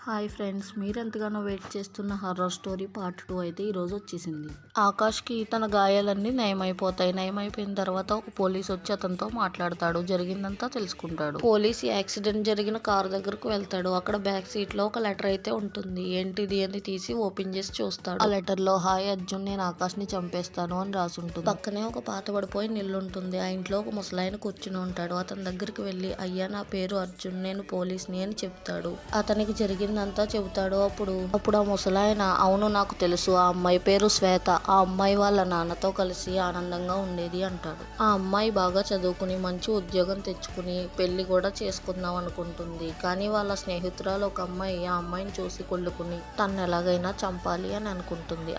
Hi friends, మీరెంతగానో wait చేస్తున్న horror story part 2 అయితే ఈరోజు వచ్చేసింది. ఆకాష్కి తన గాయాలన్నీ నయమైపోతాయి. నయమైపోయిన తర్వాత ఒక పోలీస్ వచ్చి అతనితో మాట్లాడతాడు. జరిగిందంతా తెలుసుకుంటాడు. పోలీస్ యాక్సిడెంట్ జరిగిన కారు దగ్గరకు వెళ్తాడు. అక్కడ బ్యాక్ సీట్ లో ఒక లెటర్ అయితే ఉంటుంది. ఏంటిది అని తీసి ఓపెన్ చేసి చూస్తాడు. ఆ లెటర్ లో హాయ్ అర్జున్, నేను ఆకాష్ ని చంపేస్తాను అని రాసుంటుంది. పక్కనే ఒక పాత పడిపోయి నిల్లు ఉంటుంది. ఆ ఇంట్లో ఒక ముసలాయన కూర్చుని ఉంటాడు. అతని దగ్గరికి వెళ్లి, అయ్యా నా పేరు అర్జున్, నేను పోలీస్ని అని చెప్తాడు. అతనికి జరిగిందంతా చెబుతాడు. అప్పుడు ఆ ముసలాయన, అవును నాకు తెలుసు, ఆ అమ్మాయి పేరు శ్వేత, ఆ అమ్మాయి వాళ్ళ నాన్నతో కలిసి ఆనందంగా ఉండేది అంటాడు. ఆ అమ్మాయి బాగా చదువుకుని మంచి ఉద్యోగం తెచ్చుకుని పెళ్లి కూడా చేసుకుందాం అనుకుంటుంది. కానీ వాళ్ళ స్నేహితురాలు ఒక అమ్మాయి ఆ అమ్మాయిని చూసి కుళ్ళుకుని తను ఎలాగైనా చంపాలి అని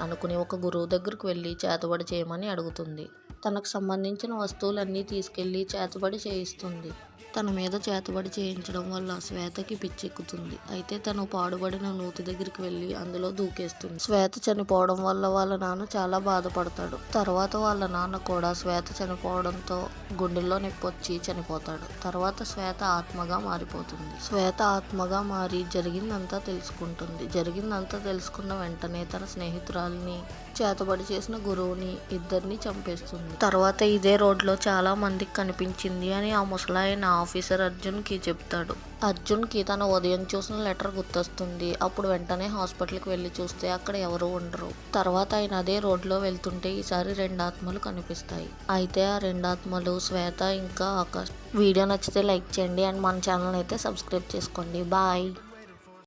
అనుకుని ఒక గురువు దగ్గరకు వెళ్లి చేతబడి చేయమని అడుగుతుంది. తనకు సంబంధించిన వస్తువులన్నీ తీసుకెళ్లి చేతబడి చేయిస్తుంది. తన మీద చేతబడి చేయించడం వల్ల శ్వేతకి పిచ్చెక్కుతుంది. అయితే తను పాడుబడిన నూతి దగ్గరికి వెళ్లి అందులో దూకేస్తుంది. శ్వేత చనిపోవడం వల్ల వాళ్ళ నాన్న చాలా బాధపడతాడు. తర్వాత వాళ్ళ నాన్న కూడా శ్వేత చనిపోవడంతో గుండెల్లో నొప్పి వచ్చి చనిపోతాడు. తర్వాత శ్వేత ఆత్మగా మారిపోతుంది. శ్వేత ఆత్మగా మారి జరిగిందంతా తెలుసుకుంటుంది. జరిగిందంతా తెలుసుకున్న వెంటనే తన స్నేహితురాలిని, చేతబడి చేసిన గురువుని ఇద్దరిని చంపేస్తుంది. తర్వాత ఇదే రోడ్లో చాలా మందికి కనిపించింది అని ఆ ముసలాయన ఆఫీసర్ అర్జున్ కి చెప్తాడు. అర్జున్ కి తన ఉదయం చూసిన లెటర్ గుర్తొస్తుంది. అప్పుడు వెంటనే హాస్పిటల్కి వెళ్లి చూస్తే అక్కడ ఎవరు ఉండరు. తర్వాత ఆయన అదే రోడ్లో వెళ్తుంటే ఈసారి 2 ఆత్మలు కనిపిస్తాయి. అయితే ఆ 2 ఆత్మలు శ్వేత ఇంకా ఆకాష్. వీడియో నచ్చితే లైక్ చేయండి అండ్ మన ఛానల్ అయితే సబ్స్క్రైబ్ చేసుకోండి. బాయ్.